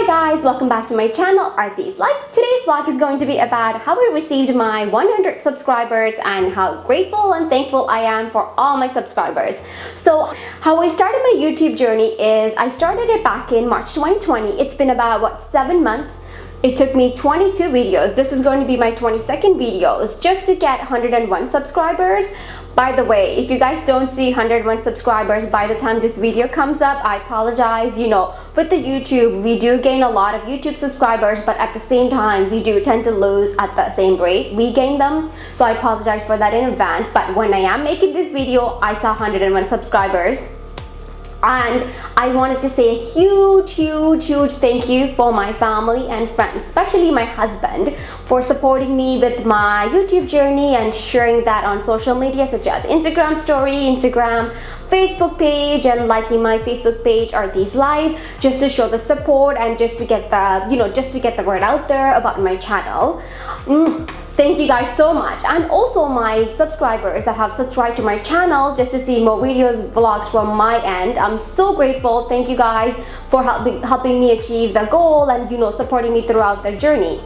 guys, welcome back to my channel, Arthy's Life. Today's vlog is going to be about how I received my 100 subscribers and how grateful and thankful I am for all my subscribers. So how I started my YouTube journey is I started it back in March 2020. It's been about 7 months. It took me 22 videos. This is going to be my 22nd videos just to get 101 subscribers. By the way, if you guys don't see 101 subscribers by the time this video comes up, I apologize. You know, with the YouTube, we do gain a lot of YouTube subscribers, but at the same time, we do tend to lose at the same rate we gain them. So I apologize for that in advance. But when I am making this video, I saw 101 subscribers. And I wanted to say a huge thank you for my family and friends, especially my husband, for supporting me with my YouTube journey and sharing that on social media such as Instagram story, Instagram, Facebook page, and liking my Facebook page, Arthy's Life, just to show the support and just to get the, just to get the word out there about my channel. Thank you guys so much, and also my subscribers that have subscribed to my channel just to see more videos, vlogs from my end. I'm so grateful. Thank you guys for helping me achieve the goal and supporting me throughout the journey.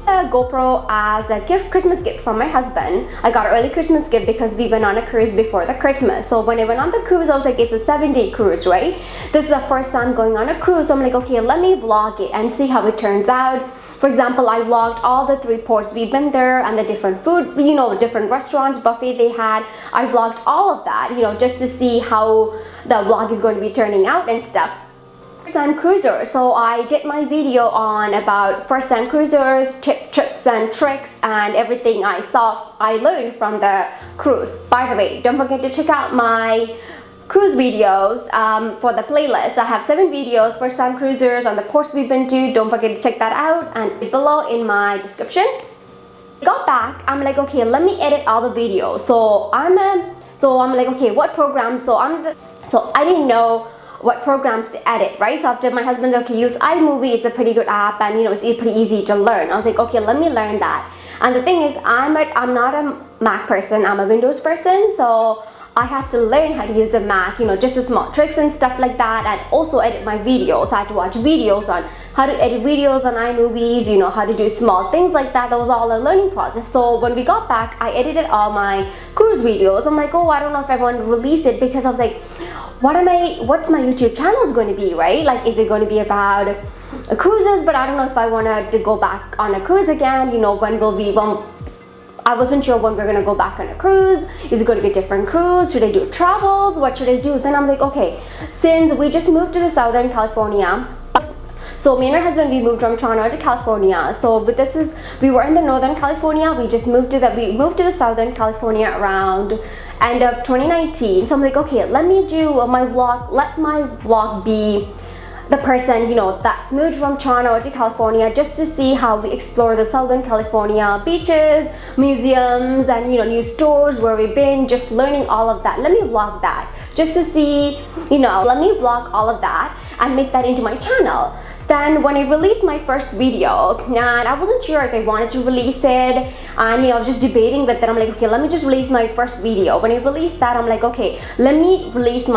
A GoPro as a Christmas gift from my husband. I got an early Christmas gift because we went on a cruise before the Christmas. So when I went on the cruise, I was like, it's a 7-day cruise, right? This is the first time going on a cruise, so I'm like, okay, let me vlog it and see how it turns out. For example, I vlogged all the 3 ports we've been there and the different food, different restaurants, buffet they had. I vlogged all of that, just to see how the vlog is going to be turning out and stuff. First-time cruiser, so I did my video on about first-time cruisers, tips and tricks, and everything I learned from the cruise. By the way, don't forget to check out my cruise videos for the playlist. I have 7 videos, first-time cruisers on the ports we've been to. Don't forget to check that out, and below in my description. Got back, I'm like, okay, let me edit all the videos. So I'm like, okay, what programs? So I didn't know what programs to edit, right? So after my husband said, okay, use iMovie, it's a pretty good app, and it's pretty easy to learn. I was like, okay, let me learn that. And the thing is, I'm not a Mac person, I'm a Windows person, so I had to learn how to use a Mac, just the small tricks and stuff like that, and also edit my videos. I had to watch videos on how to edit videos on iMovies, how to do small things like that. That was all a learning process. So when we got back, I edited all my cruise videos. I'm like, oh, I don't know if I want to release it, because I was like, what's my YouTube channel is going to be, right? Like, is it going to be about cruises? But I don't know if I wanted to go back on a cruise again. I wasn't sure when we're gonna go back on a cruise. Is it going to be a different cruise? Should I do travels? What should I do? Then I was like, okay, since we just moved to the Southern California. So me and my husband, we moved from Toronto to California. So we were in the Northern California. We moved to the Southern California around end of 2019. So I'm like, okay, let me do my vlog. Let my vlog be the person that's moved from Toronto to California, just to see how we explore the Southern California beaches, museums, and new stores where we've been, just learning all of that. Let me vlog that just to see, let me vlog all of that and make that into my channel. Then when I released my first video, and I wasn't sure if I wanted to release it, and I was just debating with it. I'm like, okay, let me just release my first video. When I released that, I'm like, okay, let me release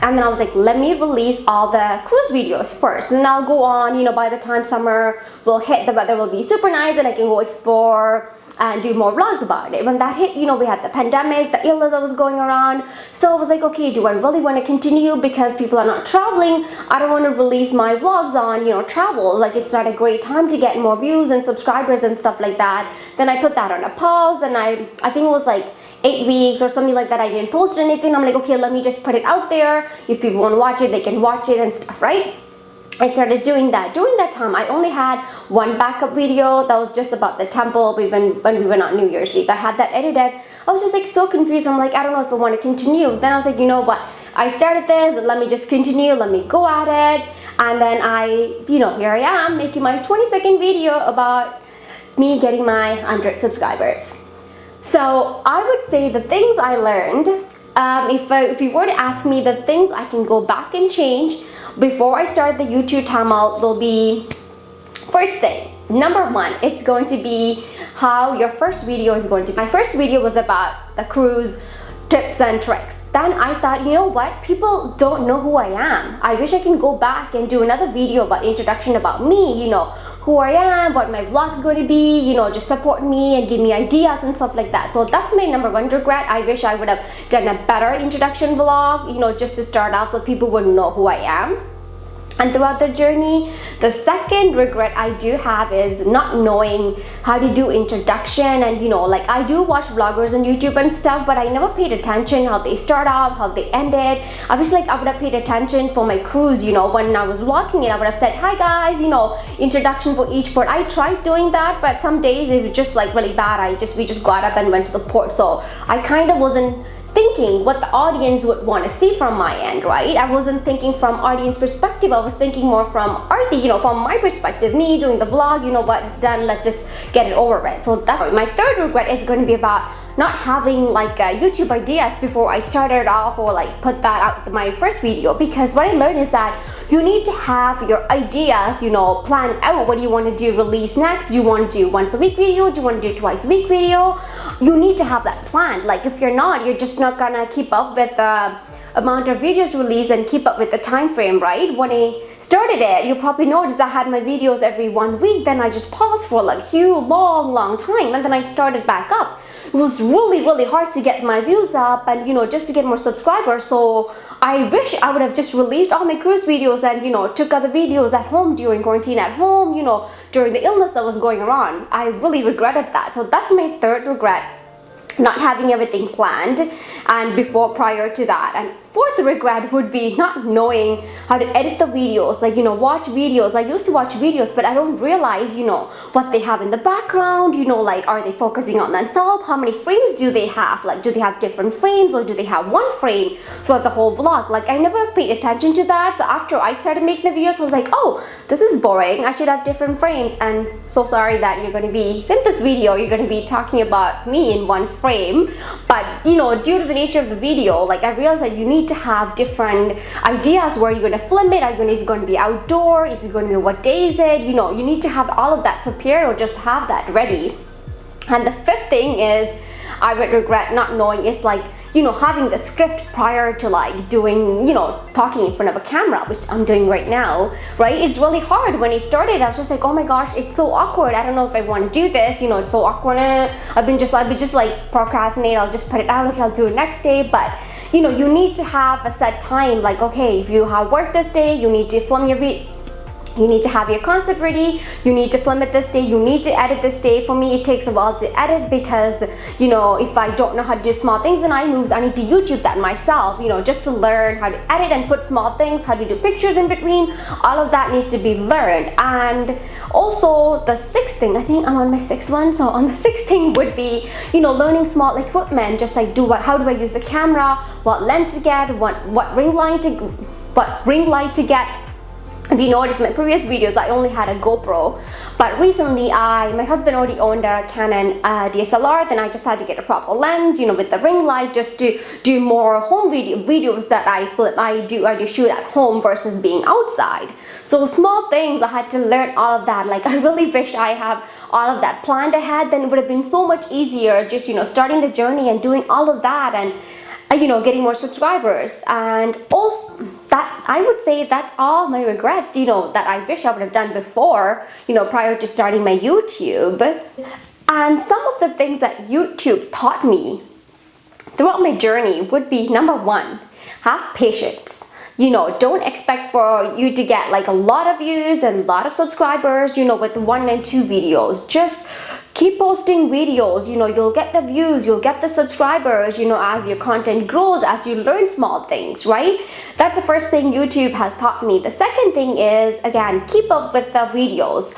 and then I was like, let me release all the cruise videos first, and I'll go on, by the time summer will hit, the weather will be super nice, and I can go explore and do more vlogs about it. When that hit, we had the pandemic, the illness that was going around. So I was like, okay, do I really want to continue? Because people are not traveling. I don't want to release my vlogs on, travel. Like, it's not a great time to get more views and subscribers and stuff like that. Then I put that on a pause, and I think it was like 8 weeks or something like that. I didn't post anything. I'm like, okay, let me just put it out there. If people want to watch it, they can watch it and stuff, right? I started doing that. During that time, I only had one backup video that was just about the temple when we went on New Year's Eve. I had that edited. I was just like so confused. I'm like, I don't know if I want to continue. Then I was like, you know what? I started this. Let me just continue. Let me go at it. And then here I am making my 22nd video about me getting my 100 subscribers. So I would say the things I learned, if you were to ask me the things I can go back and change before I start the YouTube channel, will be, first thing, number 1, it's going to be how your first video is going to be. My first video was about the cruise tips and tricks. then I thought, you know what, people don't know who I am. I wish I can go back and do another video about introduction about me, you know, who I am, what my vlog's going to be, you know, just support me and give me ideas and stuff like that. So that's my number one regret. I wish I would have done a better introduction vlog, you know, just to start off so people would know who I am. And throughout the journey, the second regret I do have is not knowing how to do introduction. And you know, like, I do watch vloggers on YouTube and stuff, but I never paid attention how they start off, how they ended. I wish like I would have paid attention for my cruise, you know, when I was vlogging it, I would have said, hi guys, you know, introduction for each port. I tried doing that, but some days it was just like really bad. We just got up and went to the port. So I kind of wasn't thinking what the audience would want to see from my end, right? I wasn't thinking from audience perspective. I was thinking more from Arthi, you know, from my perspective, me doing the vlog, you know what, it's done, let's just get it over with. So that's my third regret. Is going to be about not having like YouTube ideas before I started off, or like put that out in my first video. Because what I learned is that you need to have your ideas, you know, planned out. What do you want to do, release next? Do you want to do once a week video? Do you want to do twice a week video? You need to have that planned. Like, if you're not, you're just not gonna keep up with the amount of videos released and keep up with the time frame, right? When I started it, you probably noticed I had my videos every 1 week, then I just paused for like huge long time, and then I started back up. It was really hard to get my views up and, you know, just to get more subscribers. So I wish I would have just released all my cruise videos and, you know, took other videos at home during quarantine at home, you know, during the illness that was going around. I really regretted that. So that's my third regret, not having everything planned and prior to that. And fourth regret would be not knowing how to edit the videos, like, you know, watch videos. I used to watch videos, but I don't realize, you know, what they have in the background, you know, like, are they focusing on themselves? How many frames do they have? Like, do they have different frames, or do they have one frame for the whole vlog? Like, I never paid attention to that. So after I started making the videos, I was like, oh, this is boring, I should have different frames. And so sorry that you're going to be in this video, you're going to be talking about me in one frame. But, you know, due to the nature of the video, like, I realized that you need to have different ideas. Where you're going to film it? Is it going to be outdoor? Is it going to be, what day is it? You know, you need to have all of that prepared, or just have that ready. And the fifth thing is I would regret not knowing is, like, you know, having the script prior to like doing, you know, talking in front of a camera, which I'm doing right now, right? It's really hard. When I started, I was just like, oh my gosh, it's so awkward. I don't know if I want to do this, you know, it's so awkward. I've been just like procrastinate. I'll just put it out, okay, I'll do it next day. But, you know, you need to have a set time, like, okay, if you have work this day, you need to film your video. You need to have your concept ready, you need to film it this day, you need to edit this day. For me, it takes a while to edit because, you know, if I don't know how to do small things in iMoves, I need to YouTube that myself, you know, just to learn how to edit and put small things, how to do pictures in between. All of that needs to be learned. And also the sixth thing, I think I'm on my sixth one. So on the sixth thing would be, you know, learning small equipment, just like how do I use the camera, what lens to get, what ring light to get. If you notice my previous videos, I only had a GoPro, but recently my husband already owned a Canon DSLR. Then I just had to get a proper lens, you know, with the ring light, just to do more home videos that I do shoot at home versus being outside. So small things, I had to learn all of that. Like, I really wish I have all of that planned ahead. Then it would have been so much easier, just, you know, starting the journey and doing all of that, and you know, getting more subscribers. And also that, I would say that's all my regrets, you know, that I wish I would have done before, you know, prior to starting my YouTube. And some of the things that YouTube taught me throughout my journey would be, number one, have patience. You know, don't expect for you to get like a lot of views and a lot of subscribers, you know, with 1 and 2 videos. Just keep posting videos, you know, you'll get the views, you'll get the subscribers, you know, as your content grows, as you learn small things, right? That's the first thing YouTube has taught me. The second thing is, again, keep up with the videos.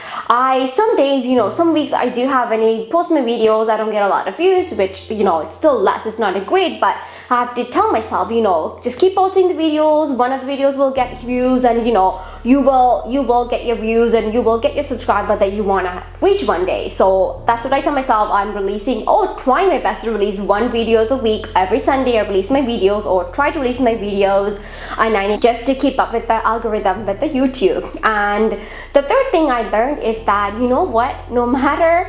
Some days, you know, some weeks I do have, when I post my videos, I don't get a lot of views, which, you know, it's still less, it's not a great, but I have to tell myself, you know, just keep posting the videos. One of the videos will get views, and, you know, you will get your views, and you will get your subscriber that you want to reach one day. So that's what I tell myself. I'm trying my best to release one videos a week. Every Sunday I release my videos, or try to release my videos, and I need just to keep up with the algorithm with the YouTube. And the third thing I learned is that, you know what, no matter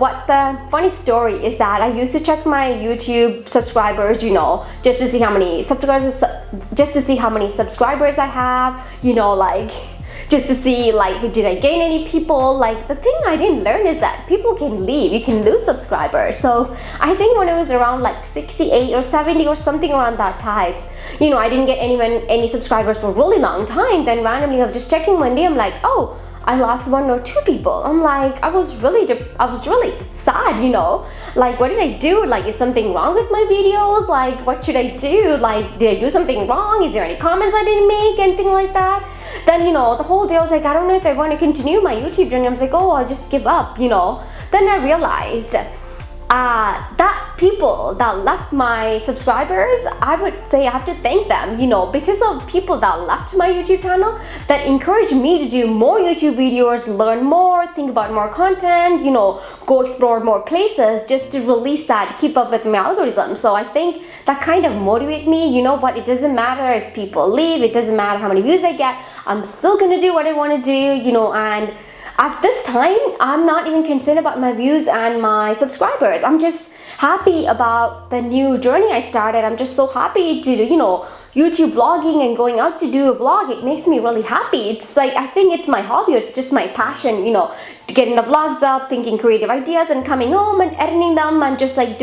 what, the funny story is that I used to check my YouTube subscribers, you know, just to see how many subscribers I have, you know, like just to see, like, did I gain any people. Like, the thing I didn't learn is that people can leave, you can lose subscribers. So I think when it was around like 68 or 70 or something around that type, you know, I didn't get any subscribers for a really long time. Then randomly I was just checking one day, I'm like, oh, I lost 1 or 2 people. I'm like, I was really sad, you know, like, what did I do? Like, is something wrong with my videos? Like, what should I do? Like, did I do something wrong? Is there any comments I didn't make? Anything like that? Then, you know, the whole day I was like, I don't know if I want to continue my YouTube journey. I was like, oh, I'll just give up, you know. Then I realized that people that left my subscribers, I would say I have to thank them, you know, because of people that left my YouTube channel that encouraged me to do more YouTube videos, learn more, think about more content, you know, go explore more places, just to release that, keep up with my algorithm. So I think that kind of motivated me. You know what, it doesn't matter if people leave, it doesn't matter how many views I get, I'm still gonna do what I want to do, you know. And at this time, I'm not even concerned about my views and my subscribers. I'm just happy about the new journey I started. I'm just so happy to, you know, YouTube vlogging and going out to do a vlog. It makes me really happy. It's like, I think it's my hobby. It's just my passion, you know, getting the vlogs up, thinking creative ideas, and coming home and editing them, and just like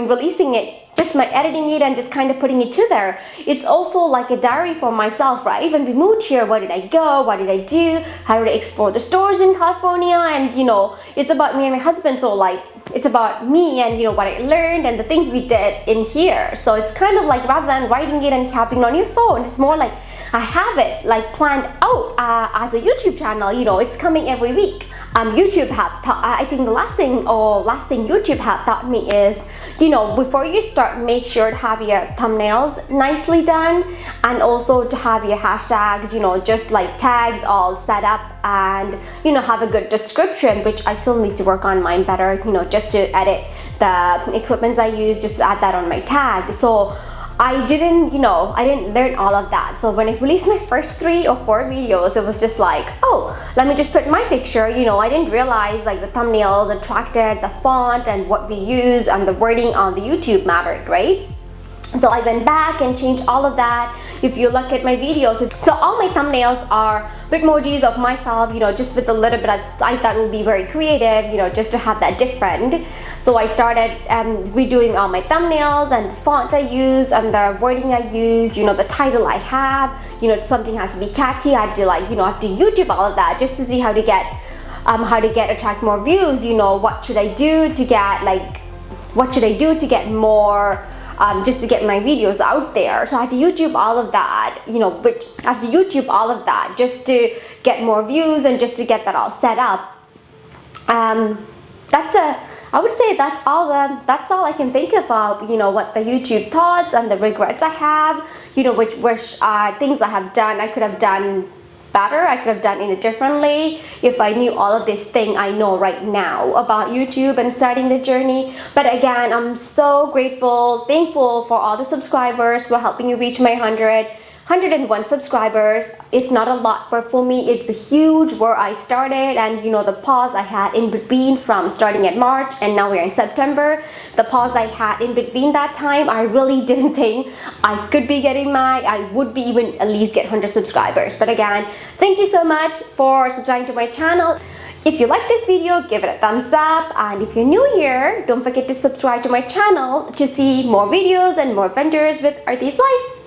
releasing it, just my editing it and just kind of putting it to there. It's also like a diary for myself, right? When we moved here, where did I go? What did I do? How did I explore the stores in California? And, you know, it's about me and my husband. So like, it's about me and, you know, what I learned and the things we did in here. So it's kind of like, rather than writing it and having it on your phone, it's more like I have it like planned out as a YouTube channel. You know, it's coming every week. YouTube I think the last thing YouTube have taught me is, you know, before you start, make sure to have your thumbnails nicely done, and also to have your hashtags, you know, just like tags all set up, and, you know, have a good description, which I still need to work on mine better, you know, just to edit the equipments I use, just to add that on my tag. So I didn't learn all of that. So when I released my first 3 or 4 videos, it was just like, oh, let me just put my picture. You know, I didn't realize like the thumbnails attracted, the font and what we use and the wording on the YouTube mattered, right? So I went back and changed all of that. If you look at my videos, so all my thumbnails are bitmojis of myself, you know, just with a little bit of, I thought it would be very creative, you know, just to have that different. So I started redoing all my thumbnails and the font I use and the wording I use, you know, the title I have, you know, something has to be catchy. I have to, like, you know, I have to YouTube all of that just to see how to attract more views. You know, what should I do to get more, just to get my videos out there. So I had to YouTube all of that, you know, but I have to YouTube all of that just to get more views and just to get that all set up. I would say that's all I can think about, you know, what the YouTube thoughts and the regrets I have, you know, which things I could have done better. I could have done it differently if I knew all of this thing I know right now about YouTube and starting the journey. But again, I'm so grateful, thankful for all the subscribers for helping me reach my 101 subscribers. It's not a lot, but for me it's huge where I started, and, you know, the pause I had in between from starting at March and now we're in September. The pause I had in between that time, I really didn't think I could be getting I would be even at least get 100 subscribers. But again, thank you so much for subscribing to my channel. If you like this video, give it a thumbs up, and if you're new here, don't forget to subscribe to my channel to see more videos and more adventures with Artie's Life.